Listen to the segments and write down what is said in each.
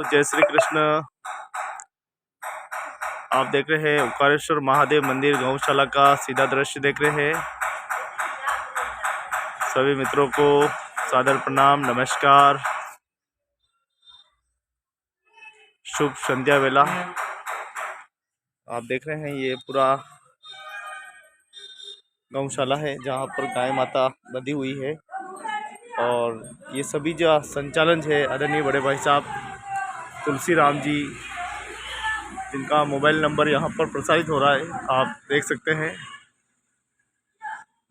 जय श्री कृष्ण। आप देख रहे हैं ओंकारेश्वर महादेव मंदिर गौशाला का सीधा दृश्य देख रहे हैं। सभी मित्रों को सादर प्रणाम, नमस्कार, शुभ संध्या वेला। आप देख रहे हैं ये पूरा गौशाला है जहाँ पर गाय माता बंधी हुई है और ये सभी जो संचालन है आदरणीय बड़े भाई साहब तुलसी राम जी, जिनका मोबाइल नंबर यहाँ पर प्रसारित हो रहा है, आप देख सकते हैं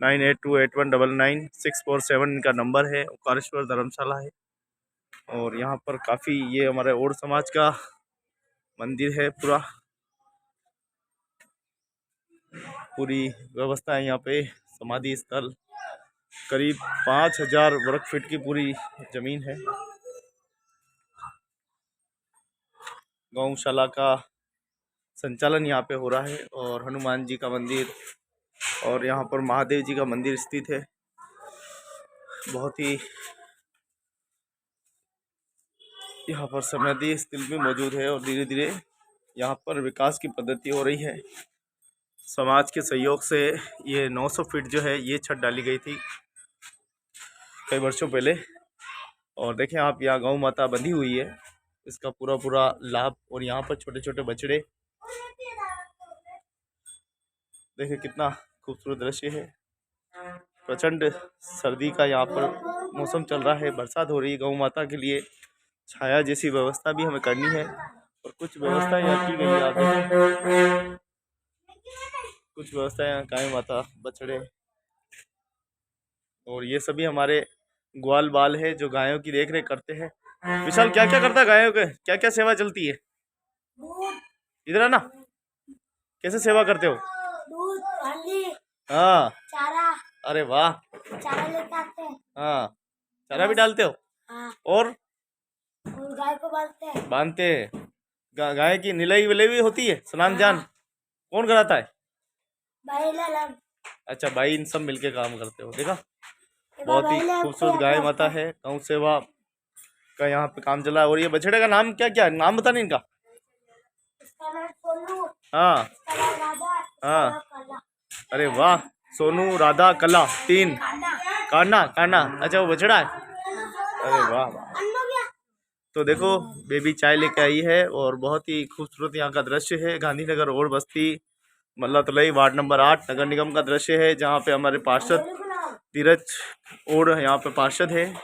9828199647 इनका नंबर है। ओंकारेश्वर धर्मशाला है और यहाँ पर काफ़ी ये हमारे और समाज का मंदिर है। पूरी व्यवस्था है यहाँ पे। समाधि स्थल करीब 5000 वर्ग फीट की पूरी जमीन है। गौशाला का संचालन यहाँ पे हो रहा है और हनुमान जी का मंदिर और यहाँ पर महादेव जी का मंदिर स्थित है। बहुत ही यहाँ पर समाधि स्थल भी मौजूद है और धीरे धीरे यहाँ पर विकास की पद्धति हो रही है। समाज के सहयोग से ये 900 फीट जो है ये छत डाली गई थी कई वर्षों पहले। और देखें आप, यहाँ गौ माता बंधी हुई है, इसका पूरा लाभ। और यहाँ पर छोटे छोटे बछड़े, देखिए कितना खूबसूरत दृश्य है। प्रचंड सर्दी का यहाँ पर मौसम चल रहा है, बरसात हो रही है। गौ माता के लिए छाया जैसी व्यवस्था भी हमें करनी है और कुछ व्यवस्था यहाँ की गई है। आप देखें कुछ व्यवस्था यहाँ गाय माता, बछड़े और ये सभी हमारे ग्वाल बाल है जो गायों की देख रेख करते हैं। विशाल, क्या क्या करता है गायों के, क्या क्या सेवा चलती है? इधर आना, कैसे सेवा करते हो? दूध, हल्दी, हाँ, चारा। अरे वाह, चारा लेके आते हैं। हाँ, चारा भी डालते हो? हाँ। और गाय को बांधते हैं। गाय की निलाई विलाई भी होती है, स्नान जान कौन कराता है? भाई। अच्छा, भाई इन सब मिलके काम करते हो। देखा, बहुत ही खूबसूरत गाय माता है। गौ सेवा का यहाँ पे काम चला है। और ये बछड़े का नाम क्या क्या नाम बता नहीं इनका? हाँ हाँ, अरे वाह, सोनू, राधा, कला, 3 कान्हा। अच्छा, वो बछड़ा है। अरे वाह वाह। तो देखो बेबी चाय लेके आई है और बहुत ही खूबसूरत यहाँ का दृश्य है। गांधीनगर और बस्ती मल्ला तलई वार्ड नंबर 8 नगर निगम का दृश्य है, जहाँ पे हमारे पार्षद धीरज और यहाँ पे पार्षद है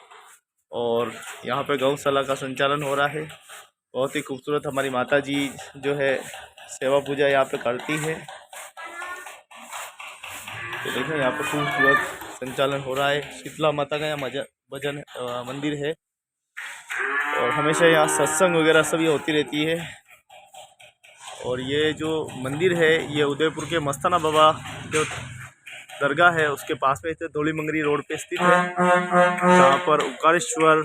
और यहाँ पे गौशाला का संचालन हो रहा है। बहुत ही खूबसूरत हमारी माता जी जो है सेवा पूजा यहाँ पे करती है। तो देखें यहाँ पे खूबसूरत संचालन हो रहा है। शीतला माता का यहाँ भजन मंदिर है और हमेशा यहाँ सत्संग वगैरह सभी होती रहती है। और ये जो मंदिर है ये उदयपुर के मस्ताना बाबा जो दरगाह है उसके पास में धौली मंगरी रोड पे स्थित है, जहाँ पर ओंकारेश्वर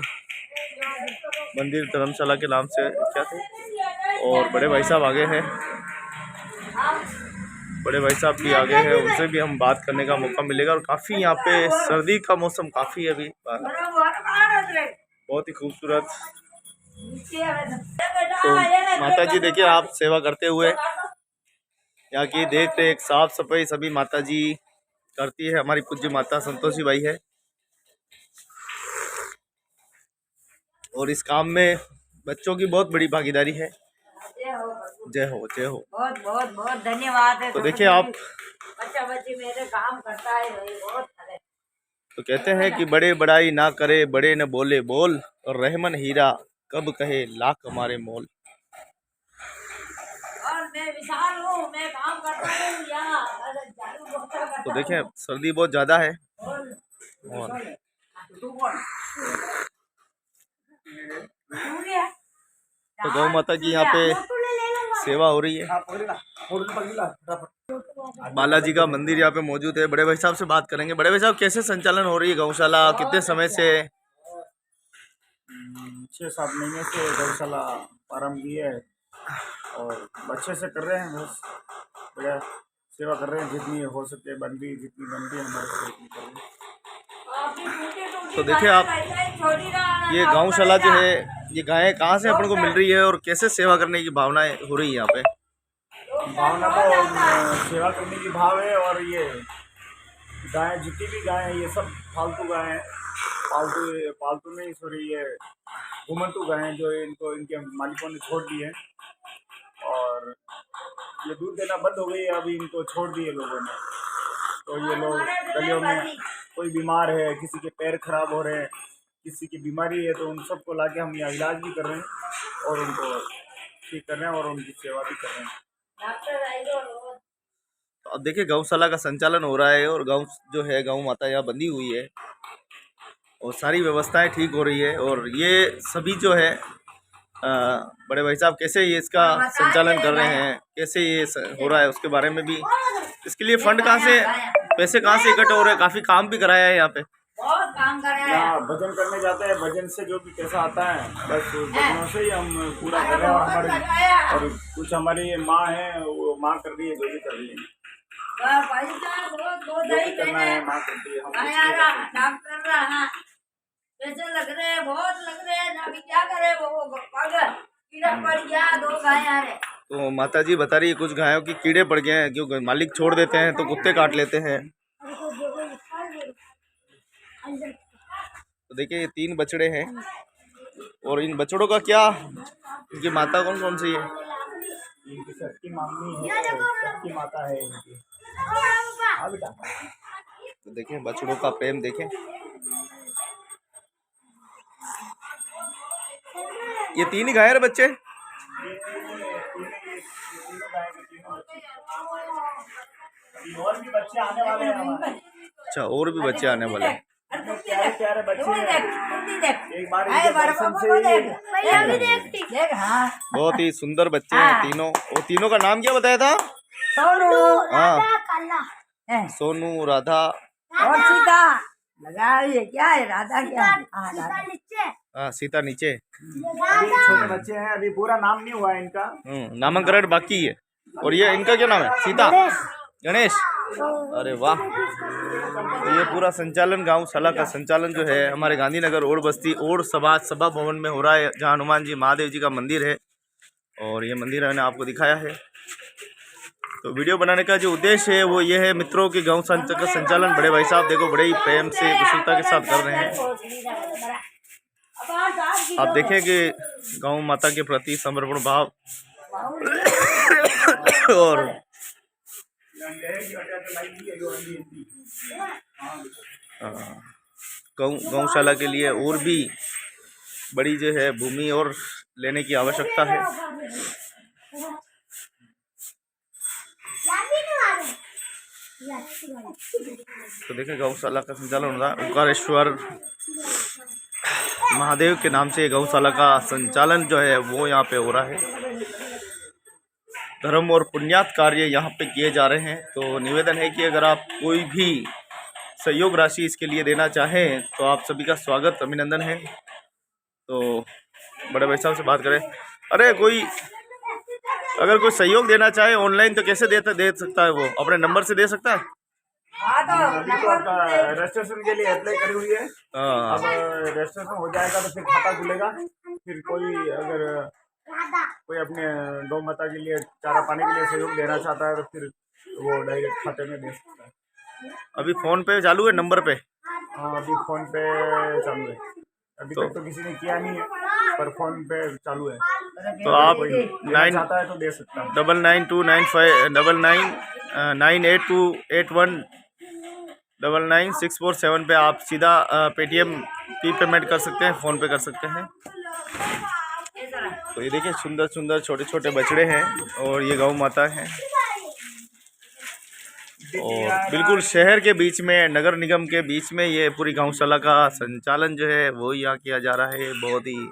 मंदिर धर्मशाला के नाम से क्या थे। और बड़े भाई साहब आगे हैं, बड़े भाई साहब भी आगे हैं, उनसे भी हम बात करने का मौका मिलेगा। और काफ़ी यहाँ पे सर्दी का मौसम काफ़ी है अभी, बहुत ही खूबसूरत। तो माता जी देखिए आप सेवा करते हुए, यहाँ की देख रेख साफ सफाई सभी माता जी करती है। हमारी पूज्य माता संतोषी बाई है और इस काम में बच्चों की बहुत बड़ी भागीदारी है। जय हो जय हो, बहुत बहुत बहुत धन्यवाद है। तो देखिए आप, बच्चा बच्ची मेरे काम करता है बहुत। तो कहते हैं कि बड़े बड़ाई ना करे, बड़े न बोले बोल, और रहमन हीरा कब कहे लाख हमारे मोल। और मैं विशाल हूँ, मैं काम करता हूँ यहाँ। तो देखें सर्दी बहुत ज़्यादा है और तो गौ माता की यहाँ पे सेवा हो रही है। बालाजी का मंदिर यहाँ पे मौजूद है। बड़े भाई साहब से बात करेंगे। बड़े भाई साहब, कैसे संचालन हो रही है गौशाला, कितने समय से? 6-7 महीने से गौशाला प्रारंभ की है और अच्छे से कर रहे हैं। बस बढ़िया सेवा कर रहे हैं, जितनी हो सके बनती, जितनी बनती है हमारे से कर रहे हैं। तो देखिए आप, ये गौशाला जो है, ये गायें कहाँ से अपन को मिल रही है और कैसे सेवा करने की भावनाएं हो रही है यहाँ पे। भावना तो सेवा करने की भाव है। और ये गायें, जितनी भी गायें हैं, ये सब फालतू गायें हैं। पालतू नहीं, सॉरी, ये घुमंतू गायें जो इनको इनके मालिकों ने छोड़ दी है। और ये दूध देना बंद हो गई है, अभी इनको छोड़ दिए लोगों ने। तो ये लोग गलियों में, कोई बीमार है, किसी के पैर खराब हो रहे हैं, किसी की बीमारी है, तो उन सबको लाके हम यहाँ इलाज भी कर रहे हैं और उनको ठीक कर रहे हैं और उनकी सेवा भी कर रहे हैं। तो अब देखिए गौशाला का संचालन हो रहा है और गौ जो है, गौ माता यहाँ बंधी हुई है और सारी व्यवस्थाएं ठीक हो रही है। और ये सभी जो है बड़े भाई साहब कैसे ये इसका संचालन कर रहे हैं, कैसे ये हो रहा है, उसके बारे में भी, इसके लिए फंड कहाँ से, पैसे कहाँ से इकट्ठे हो रहे हैं। काफ़ी काम भी कराया है यहाँ पे, बहुत काम कर रहे हैं। यहाँ भजन करने जाते हैं, भजन से जो भी पैसा आता है बस भजनों से ही हम पूरा कर रहे हैं। और कुछ हमारी माँ है, वो माँ कर रही है, जो भी कर रही है, जो भी करना है माँ करती है। हम डॉक्टर रहा पैसे लग रहे हैं, बहुत लग रहे हैं, अभी क्या करे, वो कीड़ा पड़ गया, 2 गाय आ रहे। तो माता जी बता रही है कुछ गायों की कीड़े पड़ गए हैं, क्योंकि मालिक छोड़ देते हैं तो कुत्ते काट लेते हैं। तो देखिए ये 3 बछड़े हैं और इन बछड़ों का क्या, इनकी माता कौन कौन सी है। इनकी सबकी मम्मी है, सबकी माता है इनकी। हाँ बेटा। तो देखें बछड़ों का प्रेम देखें। ये 3 ही गाय है बच्चे। और भी बच्चे आने वाले हैं हमारे। अच्छा, और भी बच्चे आने वाले हैं। प्यारे प्यारे बच्चे हैं। एक बार बहुत ही सुंदर बच्चे हैं तीनों। और तीनों का नाम क्या बताया था? हाँ, सोनू, राधा और सीता लगा। ये क्या है, राधा क्या है? हाँ, सीता नीचे। अभी छोटे बच्चे हैं, अभी पूरा नाम नहीं हुआ है इनका। नामकरण बाकी है। और ये इनका क्या नाम है? सीता, गणेश। अरे वाह। तो ये पूरा संचालन, गौशाला का संचालन जो है हमारे गांधीनगर ओड बस्ती ओड सभा भवन में हो रहा है, जहाँ हनुमान जी महादेव जी का मंदिर है। और ये मंदिर मैंने आपको दिखाया है। तो वीडियो बनाने का जो उद्देश्य है वो ये है मित्रों की गौ का संचालन बड़े भाई साहब देखो बड़े ही प्रेम से कुशलता के साथ कर रहे हैं। आप देखें कि गौ माता के प्रति समर्पण भाव और गौशाला के लिए और भी बड़ी जो है भूमि और लेने की आवश्यकता है। तो देखें गौशाला का संचालन हो रहा है। ओंकारेश्वर महादेव के नाम से गौशाला का संचालन जो है वो यहाँ पे हो रहा है। धर्म और पुण्यात कार्य यहाँ पे किए जा रहे हैं। तो निवेदन है कि अगर आप कोई भी सहयोग राशि इसके लिए देना चाहें तो आप सभी का स्वागत, अभिनंदन है। तो बड़े भाई साहब से बात करें। अरे कोई अगर कोई सहयोग देना चाहे ऑनलाइन तो कैसे दे सकता है? वो अपने नंबर से दे सकता है। अभी तो रजिस्ट्रेशन के लिए अप्लाई करी हुई है। अब रजिस्ट्रेशन हो जाएगा तो फिर खाता खुलेगा। फिर कोई अगर कोई अपने गौ माता के लिए चारा पानी के लिए सहयोग देना चाहता है तो फिर वो डायरेक्ट खाते में दे सकता है। अभी फोन पे चालू है नंबर पे? हाँ, अभी फोन पे चालू है। अभी तक तो किसी ने किया नहीं है, पर फोन पे चालू है। तो आप 9 चाहता है तो दे सकता है। 99299599819964 पे आप सीधा पेटीएम की पेमेंट कर सकते हैं, फ़ोन पे कर सकते हैं। तो ये देखिए सुंदर सुंदर छोटे छोटे बछड़े हैं और ये गौ माता है। और बिल्कुल शहर के बीच में, नगर निगम के बीच में ये पूरी गौशाला का संचालन जो है वो यहाँ किया जा रहा है। बहुत ही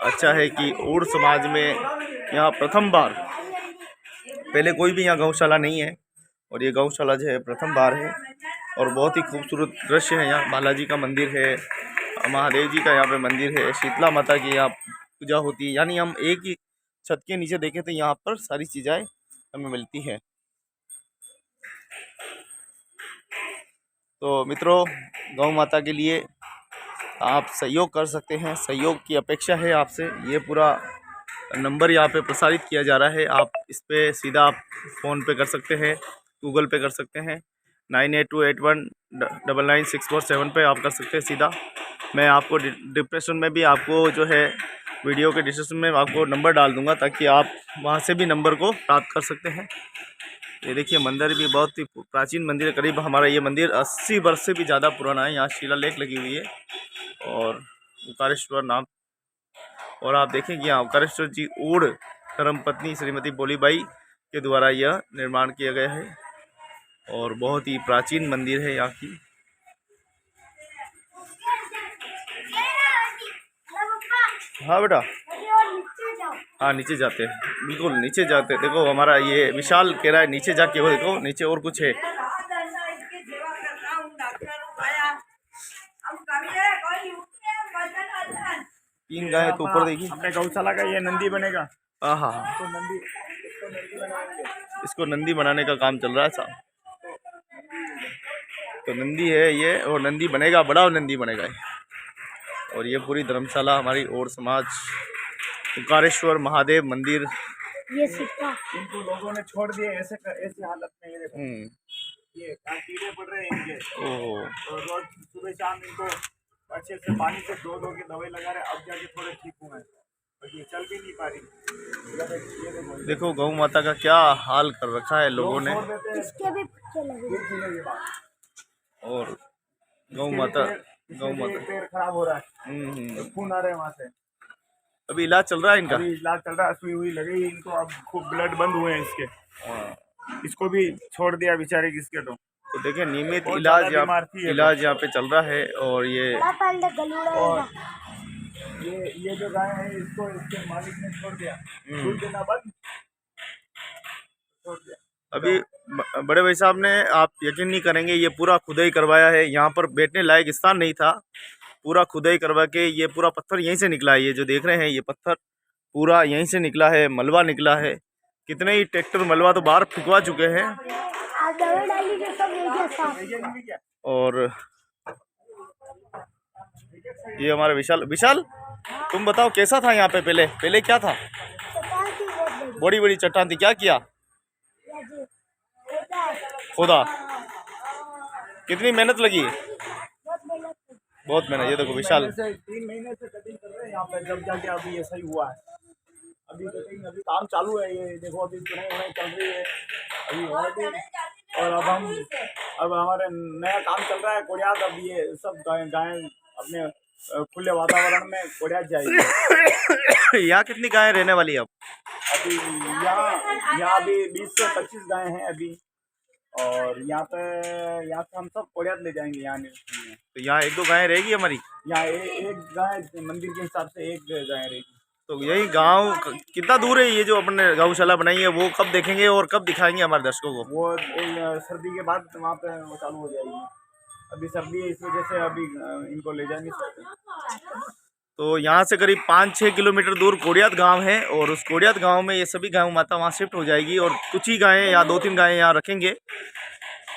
अच्छा है कि ओड समाज में यहाँ प्रथम बार, पहले कोई भी यहाँ गौशाला नहीं है और ये गौशाला जो है प्रथम बार है। और बहुत ही खूबसूरत दृश्य है। यहाँ बालाजी का मंदिर है, महादेव जी का यहाँ पे मंदिर है, शीतला माता की यहाँ पूजा होती है। यानी हम एक ही छत के नीचे देखें तो यहाँ पर सारी चीज़ें हमें मिलती हैं। तो मित्रों, गौ माता के लिए आप सहयोग कर सकते हैं। सहयोग की अपेक्षा है आपसे। ये पूरा नंबर यहाँ पे प्रसारित किया जा रहा है, आप इस पे सीधा आप फ़ोन पे कर सकते हैं, गूगल पे कर सकते हैं। 9828199647 पे आप कर सकते हैं सीधा। मैं आपको डिस्क्रिप्शन में भी आपको जो है वीडियो के डिस्क्रिप्शन में आपको नंबर डाल दूंगा, ताकि आप वहाँ से भी नंबर को प्राप्त कर सकते हैं। ये देखिए मंदिर भी बहुत ही प्राचीन मंदिर है। करीब हमारा ये मंदिर 80 वर्ष से भी ज़्यादा पुराना है। यहाँ शिलालेख लगी हुई है और ओंकारेश्वर नाम। और आप देखें कि यहाँ ओंकारेश्वर जी ऊढ़ धर्मपत्नी श्रीमती बोलीबाई के द्वारा यह निर्माण किया गया है और बहुत ही प्राचीन मंदिर है यहाँ की। हाँ बेटा, हाँ नीचे जाते हैं, बिल्कुल नीचे जाते हैं। देखो हमारा ये विशाल कह रहा है नीचे जाके वो देखो नीचे और कुछ है। तीन गाय तो ऊपर देखिए। अपने गौशाला का ये नंदी बनेगा। हाँ हाँ, तो नंदी इसको नंदी बनाने का काम चल रहा है साहब। तो नंदी है ये, और नंदी बनेगा, बड़ा नंदी बनेगा ये। और ये पूरी धर्मशाला हमारी और समाज ओंकारेश्वर महादेव मंदिर। ये सिक्का इनको लोगों ने छोड़ दिए ऐसे ऐसी हालत में। ये देखो ये कीड़े पड़ रहे हैं इनके। ओह, तो रोज सुबह शाम इनको अच्छे से पानी से धो के दवाई लगा रहे। अब जाके थोड़े ठीक हुए हैं, ये चल भी नहीं पा रही। देखो गौ माता का क्या हाल कर रखा है लोगों ने। इसके भी पत्ते लगे। और गौ माता पैर खराब हो रहा है, तो खून आ रहे हैं वहाँ से। अभी इलाज चल रहा है इनका। अभी इलाज चल रहा है, सुई हुई लगी इनको। अब खूब ब्लड बंद हुए हैं इसके। इसको भी छोड़ दिया बेचारे किसके। तो देखिए नियमित बहुत इलाज ज़्यादा बीमार थी ये इलाज यहाँ पे चल रहा है। और और ये जो गाय है इसको इसके मालिक ने छोड़ दिया, दूध देना बंद छोड़ दिया। अभी बड़े भाई साहब ने, आप यकीन नहीं करेंगे, ये पूरा खुदाई करवाया है। यहाँ पर बैठने लायक स्थान नहीं था, पूरा खुदाई करवा के ये पूरा पत्थर यहीं से निकला है। ये जो देख रहे हैं ये पत्थर पूरा यहीं से निकला है, मलबा निकला है। कितने ही ट्रैक्टर मलबा तो बाहर फिकवा चुके हैं। और ये हमारा विशाल तुम बताओ कैसा था यहाँ पे पहले क्या था? बड़ी बड़ी चट्टान थी, क्या किया? खुदा कितनी मेहनत लगी? बहुत मेहनत। ये देखो विशाल 3 महीने से कटिंग कर रहे हैं यहाँ पे, जब जाके अभी ये सही हुआ है। अभी कटिंग अभी काम चालू है। ये देखो अभी चुनाई चल रही है अभी और अब हमारे नया काम चल रहा है कोड़ियात। अब ये सब गायें अपने खुले वातावरण में कोड़ियात जाएगी। यहाँ कितनी गायें रहने वाली है अब? अभी यहाँ अभी 20 से 25 गायें हैं अभी। और यहाँ से हम सब कोड़ियात ले जाएंगे यहाँ। तो यहाँ 1-2 गायें रहेगी हमारी। यहाँ एक गाय मंदिर के हिसाब से एक गाय रहेगी। तो यही गांव कितना दूर है? ये जो अपने गौशाला बनाई है वो कब देखेंगे और कब दिखाएंगे हमारे दर्शकों को? वो सर्दी के बाद वहाँ पे वो चालू हो जाएगी। अभी सर्दी है इस वजह से अभी इनको ले जा नहीं सकते। तो यहाँ से करीब 5-6 किलोमीटर दूर कोड़ियात गांव है, और उस कोड़ियात गांव में ये सभी गायों माता वहाँ शिफ्ट हो जाएगी। और कुछ ही गायें या 2-3 गायें यहाँ रखेंगे।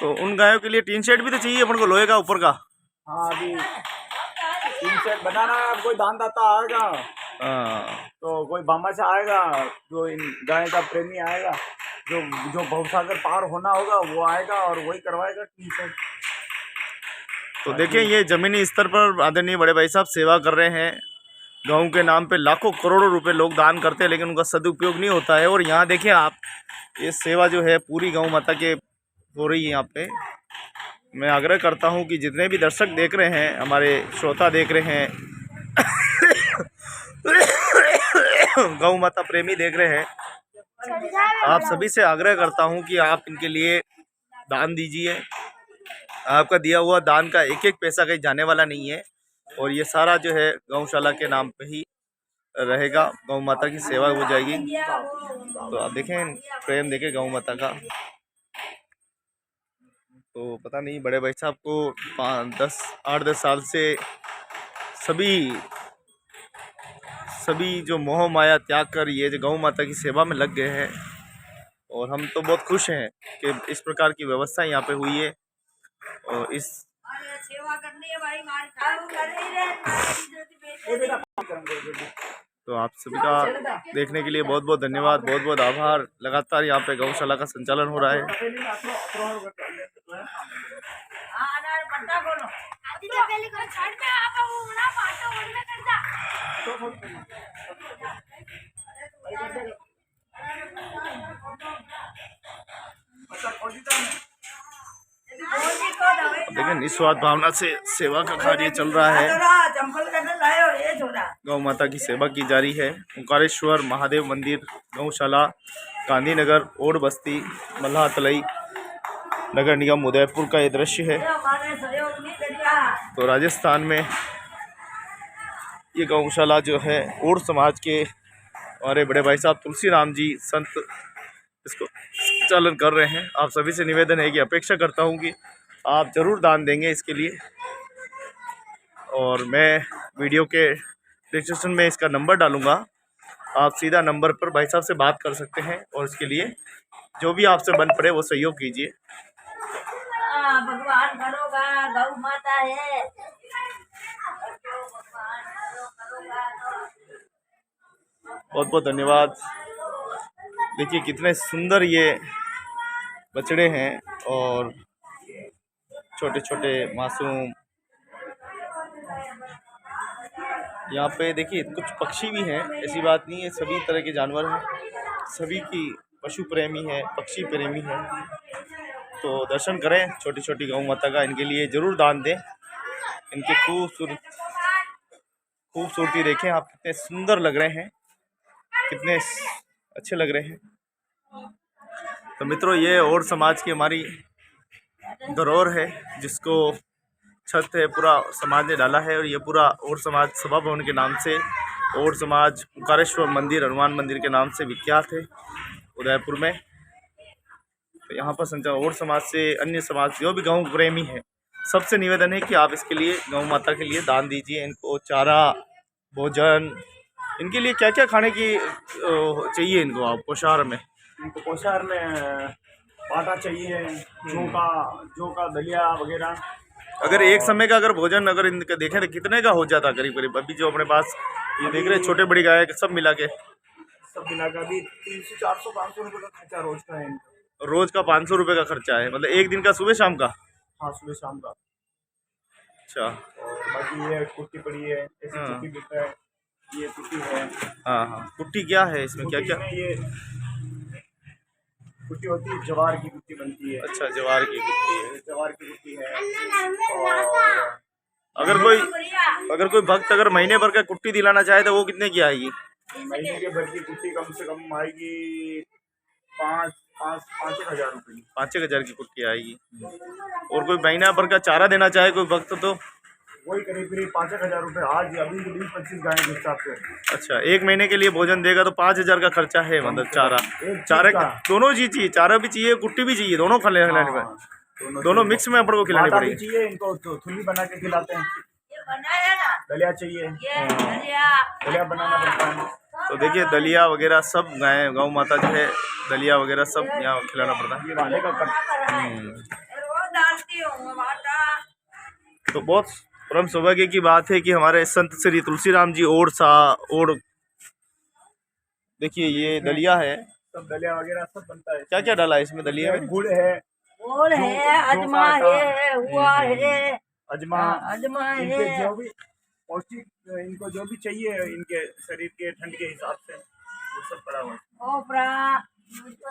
तो उन गायों के लिए टीन शेड भी तो चाहिए अपन को, लोहे का ऊपर का। हाँ अभी टीन शेड बनाना है। अब कोई दानदाता आएगा, तो कोई बामाचा आएगा, जो इन गाय का प्रेमी आएगा, जो भवसागर पार होना होगा वो आएगा और वही करवाएगा टीन शेड। तो देखिए ये ज़मीनी स्तर पर आदरणीय बड़े भाई साहब सेवा कर रहे हैं। गाँव के नाम पे लाखों करोड़ों रुपए लोग दान करते हैं, लेकिन उनका सदुपयोग नहीं होता है। और यहाँ देखिए आप, ये सेवा जो है पूरी गौ माता के हो रही है यहाँ पे। मैं आग्रह करता हूँ कि जितने भी दर्शक देख रहे हैं, हमारे श्रोता देख रहे हैं, गौ माता प्रेमी देख रहे हैं, आप सभी से आग्रह करता हूँ कि आप इनके लिए दान दीजिए। आपका दिया हुआ दान का एक पैसा कहीं जाने वाला नहीं है, और ये सारा जो है गौशाला के नाम पे ही रहेगा। गौ माता की सेवा हो जाएगी। तो आप देखें प्रेम देखें गौ माता का। तो पता नहीं बड़े भाई साहब को 8-10 साल से सभी जो मोह माया त्याग कर ये जो गौ माता की सेवा में लग गए हैं। और हम तो बहुत खुश हैं कि इस प्रकार की व्यवस्था यहाँ पे हुई है। और इस हमारे सेवा करनी है भाई, हमारी काम कर रही है, ये बेटा काम कर दो। तो आप सभी का देखने के लिए बहुत बहुत धन्यवाद, बहुत बहुत आभार। लगातार यहाँ पे गौशाला का संचालन हो रहा है। हाँ ना पट्टा खोलो आदि तो पहले को छाड़ के आप वो ना पाटो उनमें कर जा। देखिए निस्वार्थ भावना से सेवा का कार्य चल रहा है। चंपल करने लायो ये छोड़ा। गौ माता की सेवा की जा रही है। ओंकारेश्वर महादेव मंदिर गौशाला गांधीनगर ओड बस्ती मल्हा तलई नगर निगम उदयपुर का ये दृश्य है। हमारे सहयोग नहीं करिया। तो राजस्थान में ये गौशाला जो है ओड समाज के हमारे बड़े भाई साहब तुलसी राम जी संत इसको चालन कर रहे हैं। आप सभी से निवेदन है कि अपेक्षा करता हूँ कि आप ज़रूर दान देंगे इसके लिए। और मैं वीडियो के डिस्क्रिप्शन में इसका नंबर डालूँगा, आप सीधा नंबर पर भाई साहब से बात कर सकते हैं और इसके लिए जो भी आपसे बन पड़े वो सहयोग कीजिए। भगवान करोगा, गौ माता है। बहुत बहुत धन्यवाद। देखिए कितने सुंदर ये बछड़े हैं और छोटे छोटे मासूम। यहाँ पे देखिए कुछ पक्षी भी हैं, ऐसी बात नहीं है, सभी तरह के जानवर हैं, सभी की पशु प्रेमी है, पक्षी प्रेमी है। तो दर्शन करें छोटी छोटी गौ माता का, इनके लिए ज़रूर दान दें। इनकी खूबसूरती देखें आप, कितने सुंदर लग रहे हैं, कितने अच्छे लग रहे हैं। तो मित्रों ये और समाज की हमारी धरोहर है जिसको छत है पूरा समाज ने डाला है। और ये पूरा और समाज सभा भवन के नाम से, और समाज ओंकारेश्वर मंदिर हनुमान मंदिर के नाम से विख्यात है उदयपुर में। तो यहाँ पर संचार और समाज से अन्य समाज जो भी गौ प्रेमी है सबसे निवेदन है कि आप इसके लिए गौ माता के लिए दान दीजिए। इनको चारा भोजन, इनके लिए क्या क्या खाने की चाहिए इनको आप पोषाहार में? इनको पोषाहार में आटा चाहिए, जौ का दलिया वगैरह। अगर एक समय का अगर भोजन अगर इनका देखें तो कितने का हो जाता करीब करीब? अभी जो अपने पास ये देख रहे हैं छोटे बड़ी गाय सब मिला के अभी 300 400 500 रुपये का खर्चा रोज का है इनका। रोज का 500 रुपये का खर्चा है, मतलब एक दिन का सुबह शाम का? हाँ सुबह शाम का। अच्छा। और बाकी ये कुट्टी पड़ी है, ऐसी कुट्टी बिकता है, ये कुट्टी है। हाँ हाँ, कुट्टी क्या है इसमें, क्या क्या? ये कुट्टी होती है, जवार की कुट्टी बनती है। अच्छा जवार की कुट्टी है, जवार की कुट्टी है। और अगर कोई भक्त अगर महीने भर का कुट्टी दिलाना चाहे तो वो कितने की आएगी? महीने के भर की कुट्टी कम से कम आएगी 5-1 हज़ार रुपये। 5-1 हज़ार की कुट्टी आएगी। और कोई महीना भर का चारा देना चाहे कोई भक्त तो वही करीब 5-1 हज़ार रुपये। आज अभी 20-25 गाय के हिसाब से। अच्छा, एक महीने के लिए भोजन देगा तो 5 हज़ार का खर्चा है, मतलब चारा दोनों चीज चाहिए, चारा भी चाहिए कुट्टी भी चाहिए, दोनों खिलाने में, दोनों मिक्स में अपन को खिलानी पड़ेगी। चाहिए इनको तो थुल्ली बना के खिलाते हैं। दलिया चाहिए, दलिया बनाना पड़ता है। तो देखिए दलिया वगैरह सब गाय गौ माता जो है दलिया वगैरह सब यहाँ खिलाना पड़ता है। ये वाले का तो बहुत परम सौभाग्य की बात है कि हमारे संत श्री तुलसी राम जी और देखिए ये दलिया है, सब दलिया वगैरह सब बनता है। क्या क्या डाला है इसमें दलिया में? गुड़ है, अजमा है, हुआ है, अजमा है। है। जो भी पौष्टिक इनको जो भी चाहिए इनके शरीर के ठंड के हिसाब से वो सब पड़ा हुआ है।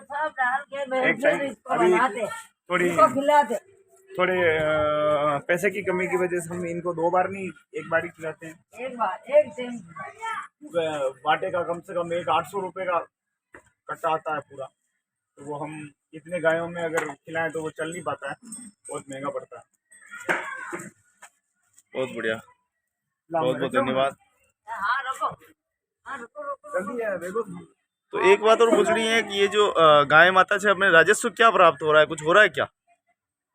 सब डाल के एक टाइम इसको अभी बनाते, थोड़ी इसको खिलाते। थोड़े पैसे की कमी की वजह से हम इनको 2 बार नहीं 1 बार ही खिलाते हैं। एक बार एक टाइम बाटे का कम से कम 800 रुपये का कट्टा आता है पूरा। तो वो हम इतने गायों में अगर खिलाएं तो वो चल नहीं पाता है, बहुत महंगा पड़ता है। बहुत बढ़िया, बहुत बहुत धन्यवाद। हाँ रुको, हाँ रुको जल्दी है देखो। तो एक बात और पूछनी है कि ये जो गाय माता से अपने राजस्व क्या प्राप्त हो रहा है, कुछ हो रहा है क्या?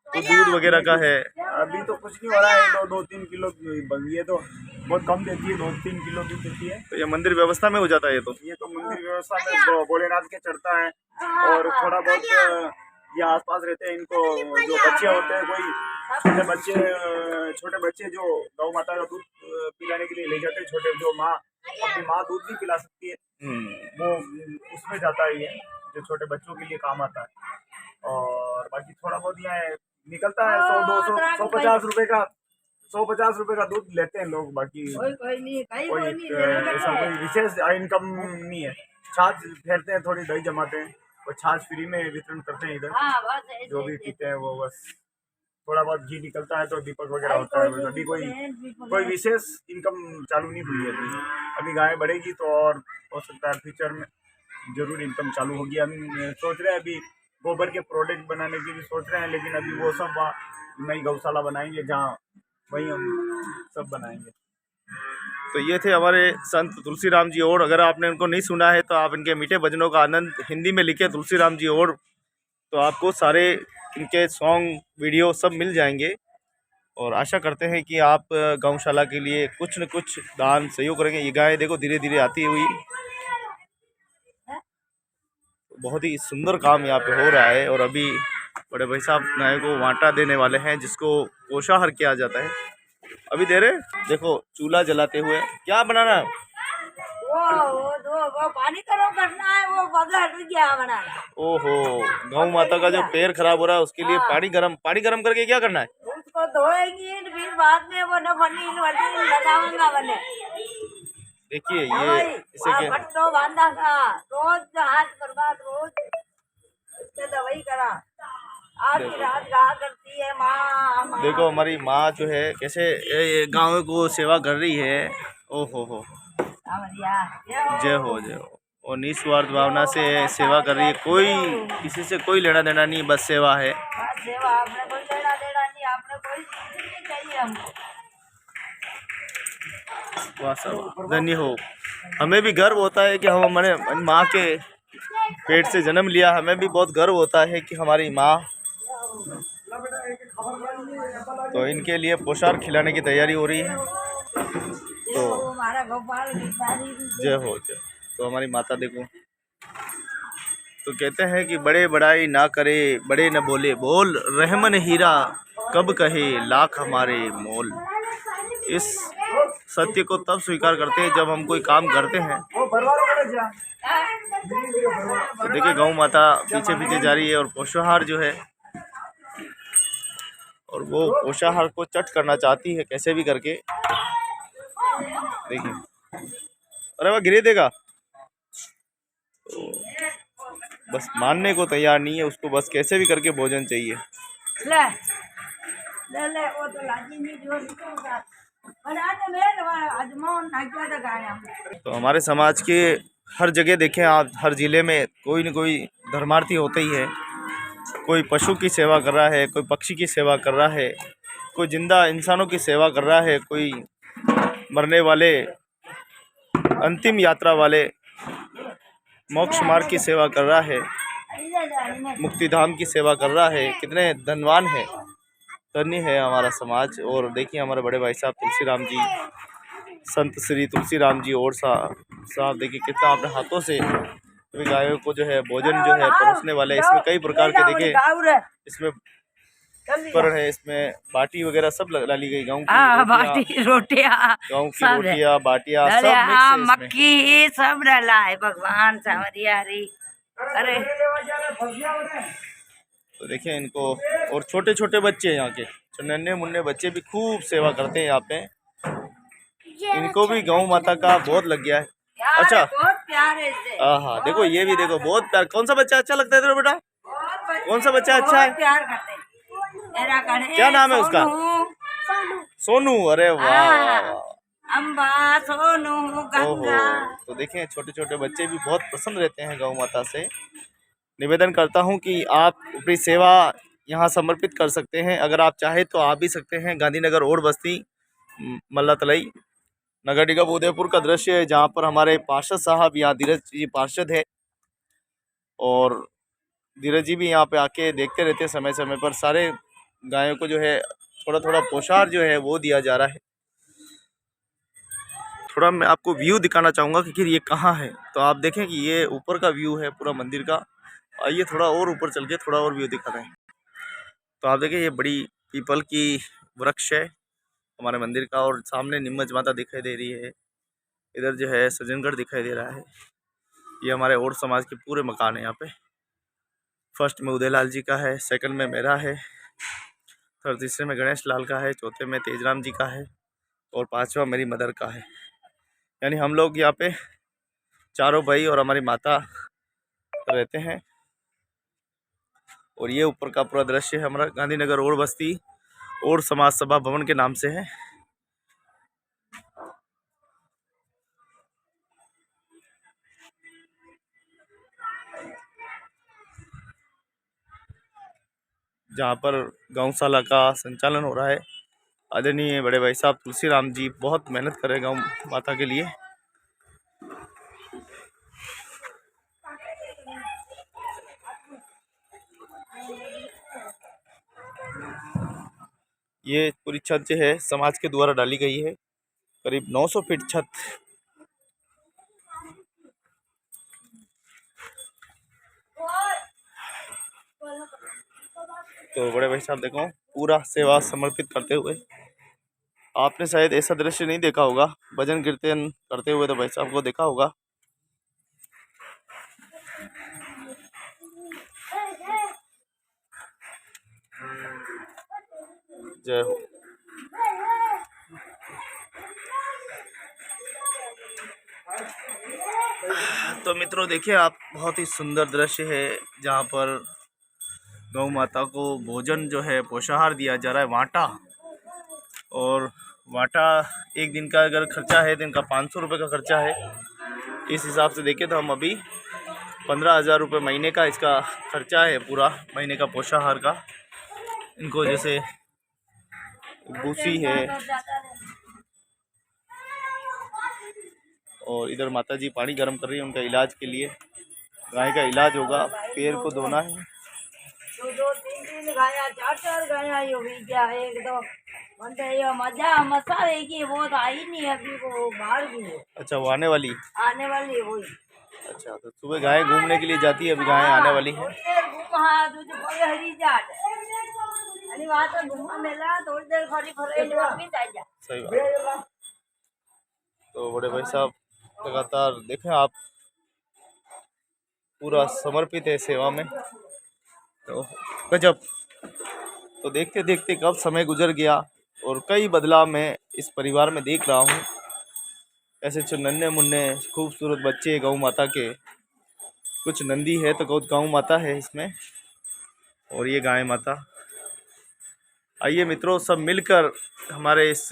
तो दूध वगैरह का है? अभी तो कुछ नहीं हो रहा है। 2-3 किलो ये तो बहुत कम देती है, 2-3 किलो दूध देती है। तो ये मंदिर व्यवस्था में हो जाता है? ये तो मंदिर व्यवस्था में भोलेनाथ के चढ़ता है और थोड़ा बहुत ये आसपास रहते हैं, इनको जो बच्चे होते हैं, कोई छोटे बच्चे जो गौ माता का दूध पिलाने के लिए ले जाते हैं, छोटे जो माँ अपनी माँ दूध नहीं पिला सकती है, वो उसमें जाता है ये, जो छोटे बच्चों के लिए काम आता है। और बाकी थोड़ा बहुत यहाँ निकलता है 100-200-150 रुपए का दूध लेते हैं लोग। बाकी ऐसा कोई विशेष इनकम नहीं है। छाछ फेरते हैं, थोड़ी दही जमाते हैं और छाछ फ्री में वितरण करते हैं इधर, जो भी पीते हैं वो। बस थोड़ा बहुत घी निकलता है तो दीपक वगैरह होता है। अभी कोई विशेष इनकम चालू नहीं हुई है। अभी गाय बढ़ेगी तो और हो सकता है फ्यूचर में जरूर इनकम चालू होगी। हम सोच रहे हैं अभी गोबर के प्रोडक्ट बनाने की भी सोच रहे हैं, लेकिन अभी वो सब नई गौशाला बनाएंगे जहाँ वही हम सब बनाएंगे। तो ये थे हमारे संत तुलसीराम जी और। अगर आपने इनको नहीं सुना है तो आप इनके मीठे भजनों का आनंद हिंदी में लिखे तुलसीराम जी और, तो आपको सारे इनके सॉन्ग वीडियो सब मिल जाएंगे। और आशा करते हैं कि आप गौशाला के लिए कुछ न कुछ दान सहयोग करेंगे। ये गाय देखो धीरे धीरे आती हुई, बहुत ही सुंदर काम यहाँ पे हो रहा है। और अभी बड़े भाई साहब गाय को वाटा देने वाले हैं, जिसको पोषाहार किया जाता है। अभी दे रहे, देखो चूल्हा जलाते हुए। क्या बनाना है? वो पानी गरम करना है, वो बगल गया बनाना। ओहो, गौ माता का जो पैर खराब हो रहा है उसके लिए पानी गरम करके क्या करना है? उसको धोएंगी, फिर बाद में वो न बनी लगाऊंगा बने। देखिए ये इसे के पट्टो बांधा था, रोज हाथ बर्बाद, रोज इससे दवाई करा। आज की रात रहा करती है माँ। देखो हमारी माँ जो है कैसे गाँव को सेवा कर रही है। ओहो हो, जय हो जय हो। और निस्वार्थ भावना से सेवा कर रही है, कोई किसी से कोई लेना देना नहीं, बस सेवा है। सेवा, आपने कोई लेना देना नहीं, आपने कोई नहीं चाहिए हमको। वाह सब धन्य हो। हमें भी गर्व होता है कि हम हमारे माँ के पेट से जन्म लिया। हमें भी बहुत गर्व होता है कि हमारी माँ। तो इनके लिए पोषाहार खिलाने की तैयारी हो रही है। तो जय हो जय। तो हमारी माता देखो, तो कहते हैं कि बड़े बड़ाई ना करे, बड़े न बोले, बोल रहमन हीरा कब कहे लाख हमारे मोल। इस सत्य को तब स्वीकार करते हैं जब हम कोई काम करते हैं। तो देखिए गौ माता पीछे पीछे जा रही है और पोषाहार जो है, और वो पोषाहार को चट करना चाहती है कैसे भी करके। देखिए, अरे वह गिरे देगा, तो बस मानने को तैयार नहीं है उसको, बस कैसे भी करके भोजन चाहिए। ले ले ले, वो तो लाजी नहीं जो तो हमारे समाज के हर जगह देखें आप, हर ज़िले में कोई न कोई धर्मार्थी होते ही है। कोई पशु की सेवा कर रहा है, कोई पक्षी की सेवा कर रहा है, कोई जिंदा इंसानों की सेवा कर रहा है, कोई मरने वाले अंतिम यात्रा वाले मोक्ष मार्ग की सेवा कर रहा है, मुक्तिधाम की सेवा कर रहा है। कितने धनवान है, धन्य है हमारा समाज। और देखिए हमारे बड़े भाई साहब तुलसीराम जी, संत श्री तुलसीराम जी और साहब देखिए कितना अपने हाथों से गायों को जो है भोजन जो है परोसने वाले। इसमें कई प्रकार के देखिए, इसमें उपकरण है, इसमें बाटी वगैरह सब डाली गई, गाँव की रोटियां, गाँव की रोटियां, बाटियां सब मिक्स है, मक्की सब डाला है। भगवान सावरिया रे, अरे तो देखिए इनको। और छोटे छोटे बच्चे यहाँ के नन्हे मुन्ने बच्चे भी खूब सेवा करते हैं यहाँ पे। इनको भी गौ माता का बहुत लग गया है। अच्छा, बहुत प्यार है इससे। हाँ देखो ये भी देखो, बहुत प्यार। कौन सा बच्चा अच्छा लगता है तेरे बेटा? कौन सा बच्चा अच्छा है? प्यार करते हैं। क्या नाम है उसका? सोनू। अरे वाह, अम्बा, सोनू, गंगा। तो देखें छोटे छोटे बच्चे भी बहुत पसंद रहते हैं गौ माता से। निवेदन करता हूं कि आप अपनी सेवा यहां समर्पित कर सकते हैं। अगर आप चाहें तो आप भी सकते हैं। गांधीनगर और बस्ती मल्ला तलई नगर निगम उदयपुर का दृश्य है, जहां पर हमारे पार्षद साहब, यहाँ धीरज जी पार्षद है, और धीरज जी भी यहाँ पे आके देखते रहते हैं समय समय पर। सारे गायों को जो है थोड़ा थोड़ा पोषाहार जो है वो दिया जा रहा है। थोड़ा मैं आपको व्यू दिखाना चाहूँगा कि ये कहाँ है। तो आप देखें कि ये ऊपर का व्यू है पूरा मंदिर का, आइए थोड़ा और ऊपर चल के थोड़ा और व्यू दिखा रहे हैं। तो आप देखिए ये बड़ी पीपल की वृक्ष है हमारे मंदिर का, और सामने नीमच माता दिखाई दे रही है। इधर जो है सज्जनगढ़ दिखाई दे रहा है। ये हमारे और समाज के पूरे मकान है यहाँ पे। फर्स्ट में उदयलाल जी का है, सेकंड में मेरा है, थर्ड तीसरे में गणेश लाल का है, चौथे में तेजराम जी का है, और पांचवा मेरी मदर का है। यानी हम लोग यहाँ पे चारों भाई और हमारी माता रहते हैं। और ये ऊपर का पूरा दृश्य है हमारा गांधीनगर और बस्ती और समाज सभा भवन के नाम से है। जहाँ पर गौशाला का संचालन हो रहा है। आदरणीय बड़े भाई साहब तुलसीराम जी बहुत मेहनत कर रहे हैं गौ माता के लिए। ये पूरी छत जो है समाज के द्वारा डाली गई है, करीब 900 फीट छत। तो बड़े भाई साहब देखो पूरा सेवा समर्पित करते हुए, आपने शायद ऐसा दृश्य नहीं देखा होगा भजन कीर्तन करते हुए, तो भाई साहब को देखा होगा। जय हो। तो मित्रों देखिए आप, बहुत ही सुंदर दृश्य है जहाँ पर गौ माता को भोजन जो है पोषाहार दिया जा रहा है, वाटा। और वाटा एक दिन का अगर खर्चा है तो इनका 500 रुपये का खर्चा है। इस हिसाब से देखें तो हम अभी 15,000 रुपये महीने का इसका खर्चा है, पूरा महीने का पोषाहार का। इनको जैसे भूसी है, और इधर माता जी पानी गर्म कर रही है उनका इलाज के लिए। गाय का इलाज होगा, पैर को धोना है। दो तीन गाया, चार गाया हो गई क्या एक दो बनते ये मजा मसाले की वो तो आई नहीं अभी, वो बाहर की है। अच्छा वो आने वाली है वही। अच्छा, तो सुबह गाय घूमने के लिए जाती है, अभी गाय आने वाली है। हरी जाट अरे वहाँ तो घूमा मेला थोड़ी देर खड़ी सही बात। तो बड़े भाई साहब लगातार देखें आप, पूरा समर्पित है सेवा में। तो गजब। तो देखते देखते कब समय गुजर गया, और कई बदलाव मैं इस परिवार में देख रहा हूँ। ऐसे जो नन्हे मुन्ने खूबसूरत बच्चे गौ माता के, कुछ नंदी है तो कुछ गौ माता है इसमें, और ये गाय माता। आइए मित्रों सब मिलकर हमारे इस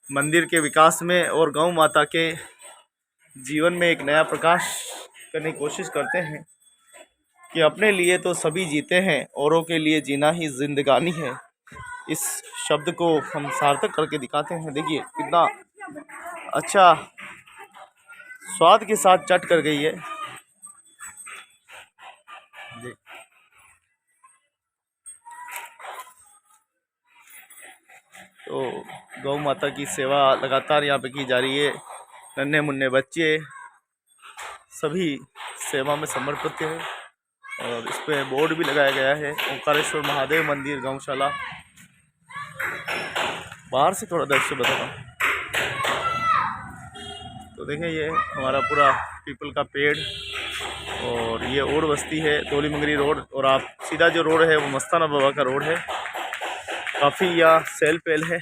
मंदिर के विकास में और गौ माता के जीवन में एक नया प्रकाश करने की कोशिश करते हैं कि अपने लिए तो सभी जीते हैं, औरों के लिए जीना ही जिंदगानी है। इस शब्द को हम सार्थक करके दिखाते हैं। देखिए कितना अच्छा स्वाद के साथ चट कर गई है। तो गौ माता की सेवा लगातार यहाँ पे की जा रही है। नन्हे मुन्ने बच्चे सभी सेवा में समर्पित हैं, और इस पे बोर्ड भी लगाया गया है, ओंकारेश्वर महादेव मंदिर गौशाला। बाहर से थोड़ा दृश्य बता रहा हूँ। तो देखें ये हमारा पूरा पीपल का पेड़, और ये ओड बस्ती है तोली मंगरी रोड, और आप सीधा जो रोड है वो मस्ताना बाबा का रोड है। काफ़ी यहाँ सेल पेल है।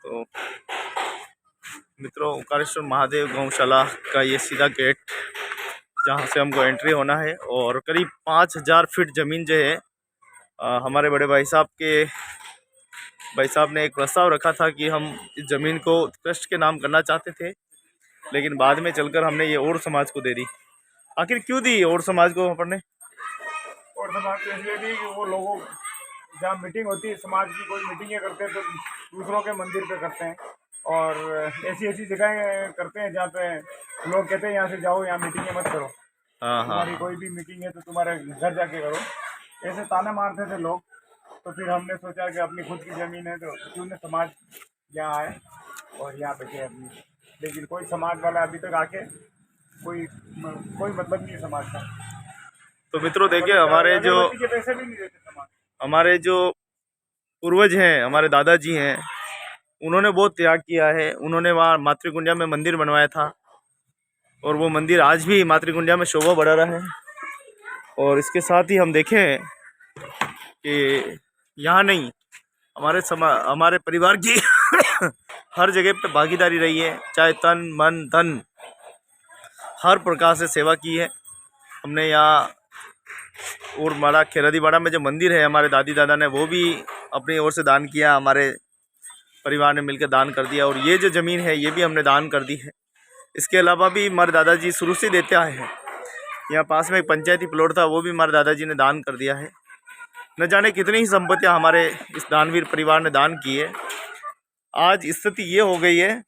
तो मित्रों ओंकारेश्वर महादेव गौशाला का ये सीधा गेट जहाँ से हमको एंट्री होना है, और करीब 5,000 फीट ज़मीन जो है हमारे बड़े भाई साहब ने एक प्रस्ताव रखा था कि हम इस ज़मीन को ट्रस्ट के नाम करना चाहते थे, लेकिन बाद में चलकर हमने ये और समाज को दे दी। आखिर क्यों दी और समाज को अपन ने? और समाज को इसलिए दी कि वो लोगों जहाँ मीटिंग होती है, समाज की कोई मीटिंगें करते हैं तो दूसरों के मंदिर पे करते हैं, और ऐसी जगहें करते हैं जहाँ पे लोग कहते हैं यहाँ से जाओ, यहाँ मीटिंगें मत करो। तुम्हारी कोई भी मीटिंग है तो तुम्हारे घर जाके करो, ऐसे ताने मारते थे लोग। तो फिर हमने सोचा कि अपनी खुद की ज़मीन है तो क्यों न समाज यहाँ आए और यहाँ पे अपनी। लेकिन कोई समाज वाला अभी तक आके कोई मतलब नहीं है समाज का। तो मित्रों देखिए, हमारे जो अगरबत्ती के पैसे भी नहीं देते समाज। हमारे जो पूर्वज हैं, हमारे दादाजी हैं, उन्होंने बहुत त्याग किया है। उन्होंने वहाँ मातृकुंडिया में मंदिर बनवाया था और वो मंदिर आज भी मातृकुंडिया में शोभा बढ़ा रहा है। और इसके साथ ही हम देखें कि यहाँ नहीं, हमारे परिवार की हर जगह पे भागीदारी रही है, चाहे तन मन धन हर प्रकार से सेवा की है हमने यहाँ। और हमारा खेरादीबाड़ा में जो मंदिर है, हमारे दादी दादा ने वो भी अपनी ओर से दान किया, हमारे परिवार ने मिलकर दान कर दिया। और ये जो ज़मीन है ये भी हमने दान कर दी है। इसके अलावा भी हमारे दादाजी शुरू से देते आए हैं। यहाँ पास में एक पंचायती प्लॉट था, वो भी हमारे दादाजी ने दान कर दिया है। न जाने कितनी ही संपत्तियाँ हमारे इस दानवीर परिवार ने दान की है। आज स्थिति ये हो गई है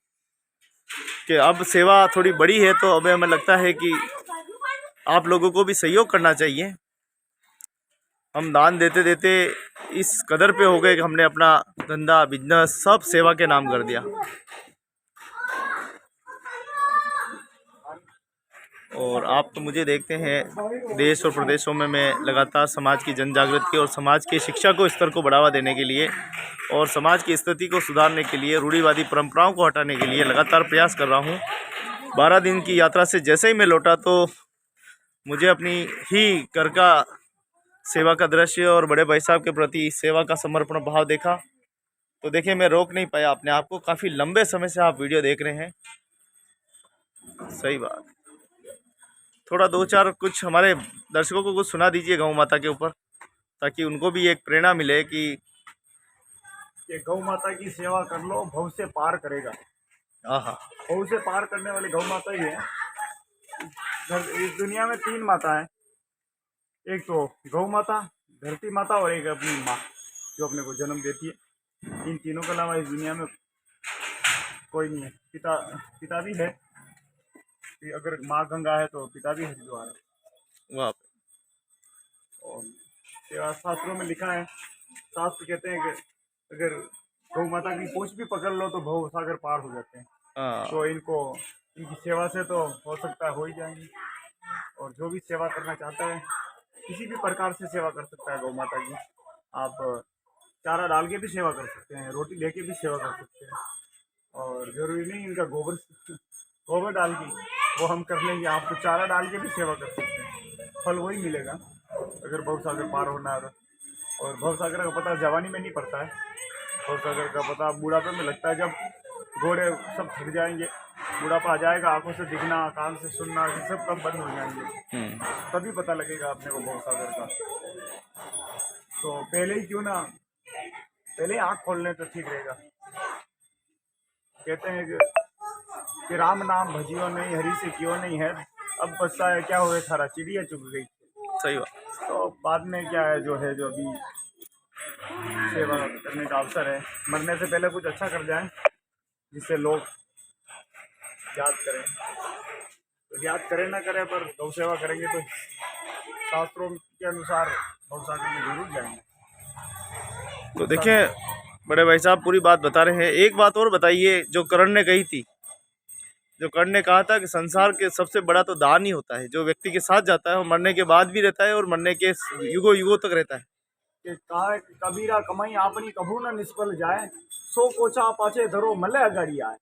कि अब सेवा थोड़ी बड़ी है, तो अब हमें लगता है कि आप लोगों को भी सहयोग करना चाहिए। हम दान देते देते इस कदर पे हो गए कि हमने अपना धंधा बिजनेस सब सेवा के नाम कर दिया। और आप तो मुझे देखते हैं, देश और प्रदेशों में मैं लगातार समाज की जन जागृति और समाज की शिक्षा को स्तर को बढ़ावा देने के लिए और समाज की स्थिति को सुधारने के लिए, रूढ़िवादी परंपराओं को हटाने के लिए लगातार प्रयास कर रहा हूं। 12 दिन की यात्रा से जैसे ही मैं लौटा तो मुझे अपनी ही घर का सेवा का दृश्य और बड़े भाई साहब के प्रति सेवा का समर्पण भाव देखा। तो देखिए, मैं रोक नहीं पाया अपने आप को। काफ़ी लंबे समय से आप वीडियो देख रहे हैं। सही बात। थोड़ा 2-4 कुछ हमारे दर्शकों को कुछ सुना दीजिए गौ माता के ऊपर, ताकि उनको भी एक प्रेरणा मिले कि गौ माता की सेवा कर लो, भव से पार करेगा। हाँ, भव से पार करने वाली गौ माता ही है। इस दुनिया में 3 माता है, एक तो गौ माता, धरती माता और एक अपनी माँ जो अपने को जन्म देती है। इन तीनों के अलावा इस दुनिया में कोई नहीं है। पिता भी है, अगर माँ गंगा है तो पिता भी हरिद्वार है। वाह। और सेवा शास्त्रों में लिखा है, शास्त्र कहते हैं कि अगर गौ माता की पूंछ भी पकड़ लो तो भव सागर पार हो जाते हैं। तो इनकी सेवा से तो हो सकता है हो ही जाएंगे। और जो भी सेवा करना चाहता है किसी भी प्रकार से सेवा कर सकता है गौ माता की। आप चारा डाल के भी सेवा कर सकते हैं, रोटी दे के भी सेवा कर सकते हैं, और जरूरी नहीं इनका गोबर डाल के वो हम कर लेंगे। आप तो चारा डाल के भी सेवा कर सकते हैं, फल वही मिलेगा अगर भवसागर पार होना है। और भवसागर का पता जवानी में नहीं पड़ता है, भवसागर का पता बुढ़ापे में लगता है। जब घोड़े सब थक जाएंगे, बुढ़ापा आ जाएगा, आंखों से दिखना, कान से सुनना, ये सब कब बंद हो जाएंगे, तभी पता लगेगा अपने को भवसागर का। तो पहले ही क्यों ना पहले आँख खोल लें तो ठीक रहेगा। कहते हैं कि राम नाम भजियो नहीं, हरि से क्यों नहीं है, अब बच्चा है क्या हुए थारा, चिड़िया चुग गई। सही बात। तो बाद में क्या है जो अभी सेवा करने का अवसर है, मरने से पहले कुछ अच्छा कर जाएं जिससे लोग याद करें। तो याद करें ना करें, पर गौ सेवा करेंगे तो शास्त्रों के अनुसार भवसागर में जरूर जाएंगे। तो देखिए बड़े भाई साहब पूरी बात बता रहे हैं। एक बात और बताइए, जो कर्ण ने कही थी, जो कर्ण ने कहा था कि संसार के सबसे बड़ा तो दान ही होता है, जो व्यक्ति के साथ जाता है वो मरने के बाद भी रहता है और मरने के युगों युगों तक रहता है। कि कहा कबीरा कमाई आपनी कभू न निष्फल जाए, 100 कोचा पाछे धरो मले अगाड़ी आए।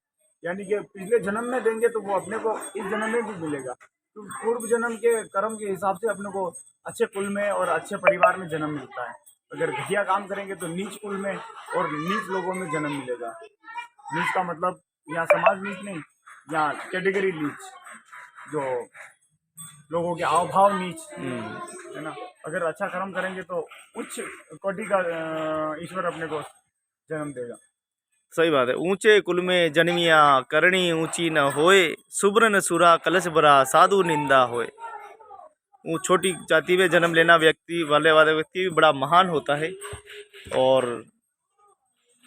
यानी कि पिछले जन्म में देंगे तो वो अपने को इस जन्म में भी मिलेगा। तो पूर्व जन्म के कर्म के हिसाब से अपने को अच्छे कुल में और अच्छे परिवार में जन्म मिलता है। अगर घटिया काम करेंगे तो नीच कुल में और नीच लोगों में जन्म मिलेगा। नीच का मतलब यहाँ समाज नीच नहीं, यहाँ कैटेगरी नीच, जो लोगों के आव भाव नीच है ना। अगर अच्छा कर्म करेंगे तो उच्च कोटि का ईश्वर अपने को जन्म देगा। सही बात है। ऊंचे कुल में जन्मिया, करणी ऊंची न होए, सुब्रन सुरा कलश भरा, साधु निंदा होए। वो छोटी जाति में जन्म लेना वाले व्यक्ति भी बड़ा महान होता है, और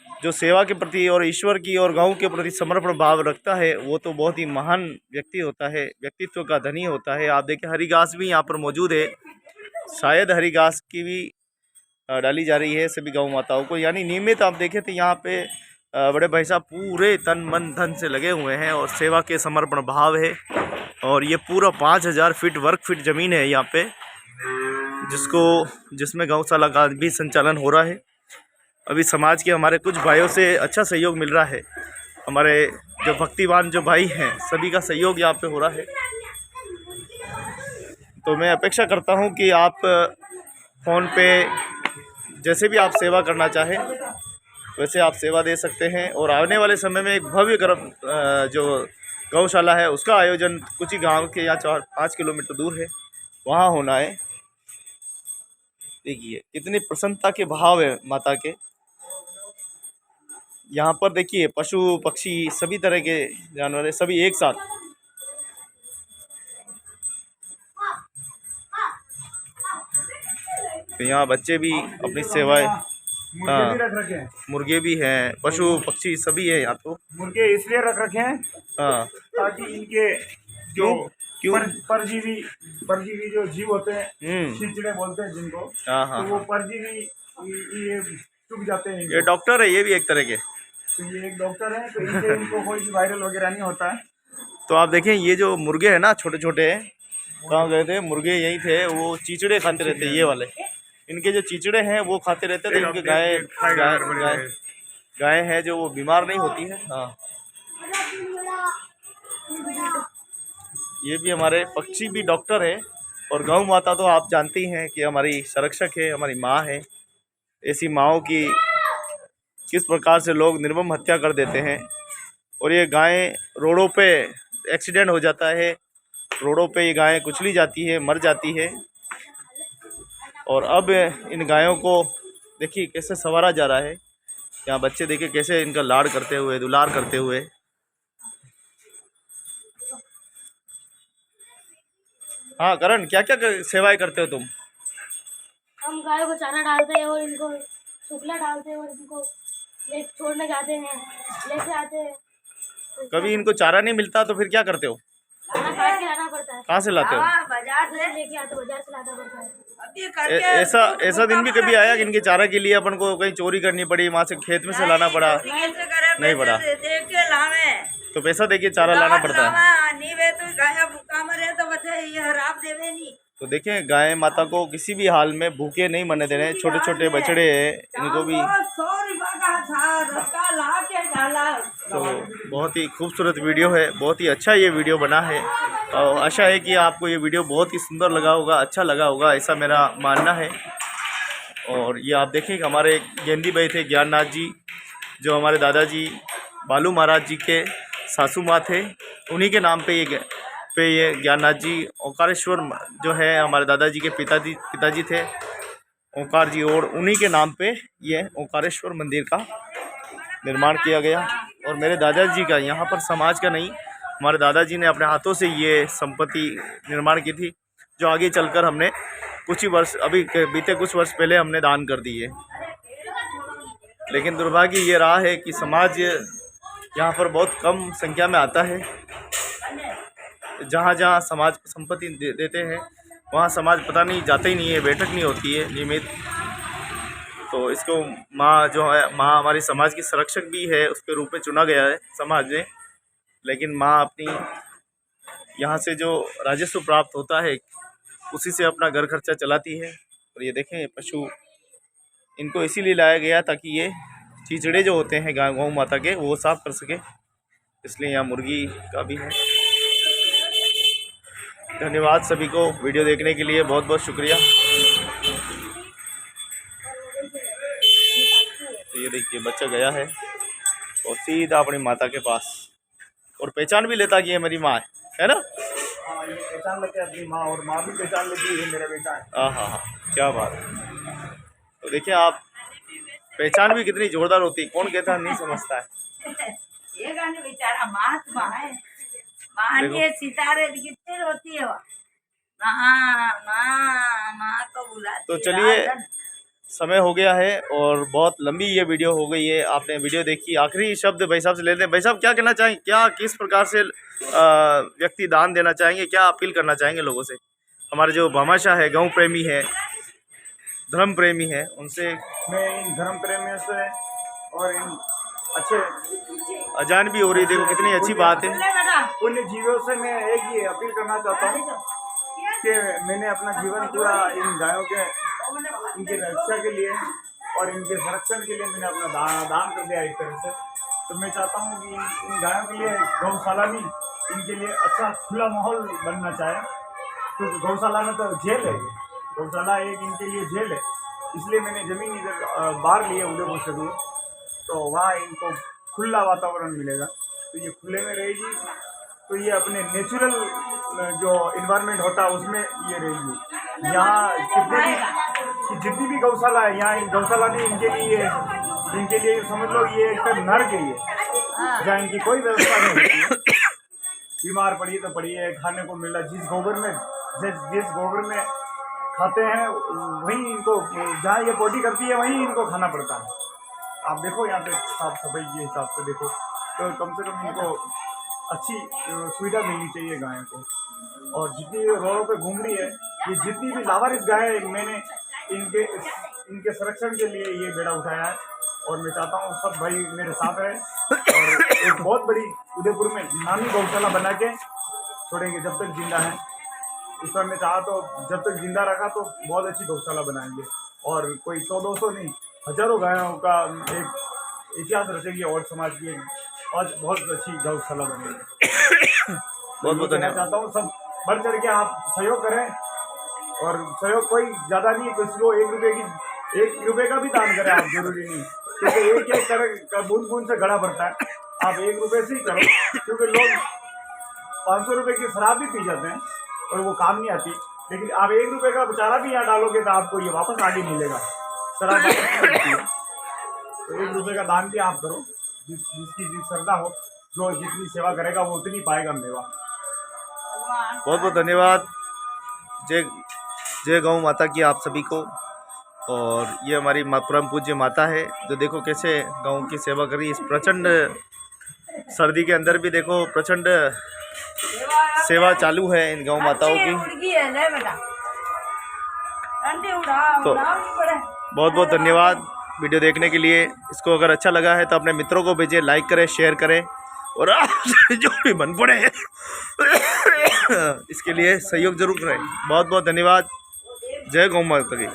जो सेवा के प्रति और ईश्वर की और गाँव के प्रति समर्पण भाव रखता है वो तो बहुत ही महान व्यक्ति होता है, व्यक्तित्व का धनी होता है। आप देखें हरी घास भी यहाँ पर मौजूद है, शायद हरी घास की भी डाली जा रही है सभी गौ माताओं को। यानी नियमित आप देखें तो यहाँ पे बड़े भाई साहब पूरे तन मन धन से लगे हुए हैं और सेवा के समर्पण भाव है। और ये पूरा 5000 फीट वर्ग फीट ज़मीन है यहाँ पे, जिसमें गौशाला का भी संचालन हो रहा है। अभी समाज के हमारे कुछ भाइयों से अच्छा सहयोग मिल रहा है। हमारे जो भक्तिवान जो भाई हैं सभी का सहयोग यहाँ पे हो रहा है। तो मैं अपेक्षा करता हूँ कि आप फ़ोन पे जैसे भी आप सेवा करना चाहें वैसे आप सेवा दे सकते हैं। और आने वाले समय में एक भव्य जो गौशाला है उसका आयोजन कुछ ही गाँव के यहाँ 4-5 किलोमीटर दूर है, वहाँ होना है। देखिए कितनी प्रसन्नता के भाव है माता के। यहाँ पर देखिए पशु पक्षी सभी तरह के जानवर है, सभी एक साथ। तो यहाँ बच्चे भी अपनी सेवाएं, मुर्गे भी रख रखे हैं, मुर्गे भी हैं, पशु पक्षी सभी है यहाँ। तो मुर्गे इसलिए रख रखे हैं हाँ, ताकि इनके जो क्यों परजीवी जो जीव होते हैं, चिड़चिड़े बोलते हैं जिनको, हाँ हाँ, तो वो परजीवी ये चुभ जाते हैं। ये डॉक्टर है, ये भी एक तरह के। तो ये एक डॉक्टर है, तो इनसे इनको कोई भी वायरल वगैरह नहीं होता है। तो आप देखें ये जो मुर्गे हैं ना छोटे छोटे, कहाँ गए थे मुर्गे, यही थे। वो चीचड़े खाते रहते हैं, ये वाले इनके जो चीचड़े हैं वो खाते रहते हैं। तो इनके गाय है जो वो बीमार नहीं होती है। हाँ, ये भी हमारे पक्षी भी डॉक्टर है। और गौ माता तो आप जानती हैं कि हमारी संरक्षक है, हमारी माँ है। ऐसी माँओं की किस प्रकार से लोग निर्मम हत्या कर देते हैं। और ये गायें रोडों पे एक्सीडेंट हो जाता है, रोडों पे ये गायें कुचली जाती है, मर जाती है। और अब इन गायों को देखिए कैसे संवारा जा रहा है। यहाँ बच्चे देखिए कैसे इनका लाड़ करते हुए, दुलार करते हुए। हाँ करण, क्या क्या सेवाएं करते हो तुम? हम गायों को चारा डालते हैं और इनको शुक्ला डालते हैं और इनको ले छोड़ने जाते हैं, लेके आते हैं। कभी इनको चारा नहीं मिलता तो फिर क्या करते हो? खाना काट के लाना पड़ता है। कहाँ से लाते हो? बाजार से लेके आते, बाजार से लाना पड़ता है। अभी करके ऐसा दिन भी कभी आया कि इनके चारा के लिए अपन को कहीं चोरी करनी पड़ी, वहाँ से खेत में से लाना पड़ा? कैसे करे, नहीं पड़ा। देख के लावे तो पैसा देके चारा लाना पड़ता है। नहीं वे तो गाय भूखा मरे तो बचे ये हराब देवे नहीं। तो देखें गाय माता को किसी भी हाल में भूखे नहीं मरने देने। छोटे छोटे बछड़े हैं, इनको भी 100 रुपया का था, रस्ता ला के डाला। तो बहुत ही खूबसूरत वीडियो है, बहुत ही अच्छा ये वीडियो बना है। और आशा है कि आपको ये वीडियो बहुत ही सुंदर लगा होगा, अच्छा लगा होगा, ऐसा मेरा मानना है। और ये आप देखें कि हमारे गेंदी भाई थे ज्ञाननाथ जी, जो हमारे दादाजी बालू महाराज जी के सासू माँ थे। उन्हीं के नाम पे ये ज्ञाननाथ जी ओंकारेश्वर जो है हमारे दादाजी के पिताजी थे ओंकार जी, और उन्हीं के नाम पे ये ओंकारेश्वर मंदिर का निर्माण किया गया। और मेरे दादाजी का, यहाँ पर समाज का नहीं, हमारे दादाजी ने अपने हाथों से ये संपत्ति निर्माण की थी, जो आगे चलकर हमने कुछ ही वर्ष, अभी बीते कुछ वर्ष पहले हमने दान कर दी है। लेकिन दुर्भाग्य ये रहा है कि समाज यहाँ पर बहुत कम संख्या में आता है। जहाँ जहाँ समाज संपत्ति देते हैं वहाँ समाज पता नहीं जाता ही नहीं है, बैठक नहीं होती है नियमित। तो इसको माँ जो है, माँ हमारी समाज की संरक्षक भी है, उसके रूप में चुना गया है समाज ने। लेकिन माँ अपनी यहाँ से जो राजस्व प्राप्त होता है उसी से अपना घर खर्चा चलाती है। और ये देखें पशु, इनको इसीलिए लाया गया ताकि ये चीचड़े जो होते हैं गौ माता के वो साफ कर सके, इसलिए यहाँ मुर्गी का भी है। धन्यवाद सभी को वीडियो देखने के लिए, बहुत बहुत शुक्रिया। तो ये देखिए बच्चा गया है और सीधा अपनी माता के पास, और पहचान भी लेता कि ये मेरी माँ है ना। हाँ, ये पहचान लेते हैं अपनी माँ, और माँ भी पहचान लेती है मेरा बेटा है। हाँ हाँ, क्या बात है। तो देखिए आप, पहचान भी कितनी जोरदार होती है, कौन कहता नहीं समझता है। ये गाने बेचारा महात्मा है, माँ के सितारे कितने रोती है, माँ को बुलाती। तो चलिए समय हो गया है और बहुत लंबी ये वीडियो हो गई है। आपने वीडियो देखी, आखिरी शब्द भाई साहब से लेते हैं। भाई साहब क्या कहना चाहेंगे, क्या किस प्रकार से व्यक्ति दान देना चाहेंगे, क्या अपील करना चाहेंगे लोगों से? हमारे जो भामाशाह है, गौ प्रेमी है, धर्म प्रेमी है, उनसे मैं इन धर्म प्रेमियों से और इन अच्छे अजान भी हो रही, देखो कितनी अच्छी बात है। ले बेटा पुण्य जीवों से मैं एक ही अपील करना चाहता हूँ कि मैंने अपना जीवन पूरा इन गायों के इनकी रक्षा के लिए और इनके संरक्षण के लिए मैंने अपना दान कर दिया एक तरह से। तो मैं चाहता हूँ कि इन गायों के लिए गौशाला भी इनके लिए अच्छा खुला माहौल बनना चाहे, क्योंकि गौशाला में तो जेल है, गौशाला एक इनके लिए जेल है। इसलिए मैंने ज़मीन इधर बाहर ली है उदयपुर से दूर, तो वहाँ इनको खुला वातावरण मिलेगा। तो ये खुले में रहेगी, तो ये अपने नेचुरल जो इन्वायरमेंट होता है उसमें ये रहेगी। यहाँ जितनी भी गौशाला है, यहाँ गौशाला भी इनके लिए समझ लो ये एक नर्क है, ये जहाँ इनकी कोई व्यवस्था नहीं होती है। बीमार पड़ी तो पड़ी है, खाने को मिल रहा जिस गोबर में खाते हैं वहीं इनको, जहाँ ये पोटी करती है वहीं इनको खाना पड़ता है। आप देखो यहाँ पे साफ सफाई के हिसाब से देखो, तो कम से कम इनको अच्छी सुविधा मिलनी चाहिए गायों को। और जितनी रोडों पे घूम रही है, ये जितनी भी लावारिस गाय है, मैंने इनके संरक्षण के लिए ये बेड़ा उठाया है। और मैं चाहता हूँ सब भाई मेरे साथ रहे और एक बहुत बड़ी उदयपुर में नामी गौशाला बना के छोड़ेंगे जब तक जिंदा है। ईश्वर ने चाहा तो जब तक जिंदा रखा तो बहुत अच्छी गौशाला बनाएंगे, और कोई 100-200 नहीं, हजारों गायों का एक इतिहास रचेगी और समाज की आज बहुत अच्छी गौशाला बनेगी। बहुत बहुत धन्यवाद। चाहता हूँ सब बढ़ चढ़ के आप सहयोग करें, और सहयोग कोई ज़्यादा नहीं, किसी को 1 रुपये का भी दान करें आप, जरूरी नहीं, क्योंकि एक तरह बूंद बूंद से घड़ा भरता है। आप 1 रुपये से ही करो, क्योंकि लोग 500 रुपये की शराब भी पी जाते हैं और वो काम नहीं आती। लेकिन आप 1 रुपये का बेचारा भी यहाँ डालोगे तो आपको ये वापस आगे मिलेगा, शराब तो 1 रुपये का दान भी आप करो, जिसकी श्रद्धा हो, जो जितनी सेवा करेगा वो उतनी पाएगा मेवा। बहुत बहुत धन्यवाद। जय गौ माता की आप सभी को। और ये हमारी परम पूज्य माता है, जो देखो कैसे गाँव की सेवा करी। इस प्रचंड सर्दी के अंदर भी देखो प्रचंड सेवा चालू है इन गौ माताओं की। तो बहुत बहुत धन्यवाद वीडियो देखने के लिए। इसको अगर अच्छा लगा है तो अपने मित्रों को भेजिए, लाइक करें, शेयर करें, और आपसे जो भी मन पड़े इसके लिए सहयोग जरूर करें। बहुत बहुत धन्यवाद। जय गौ माता की।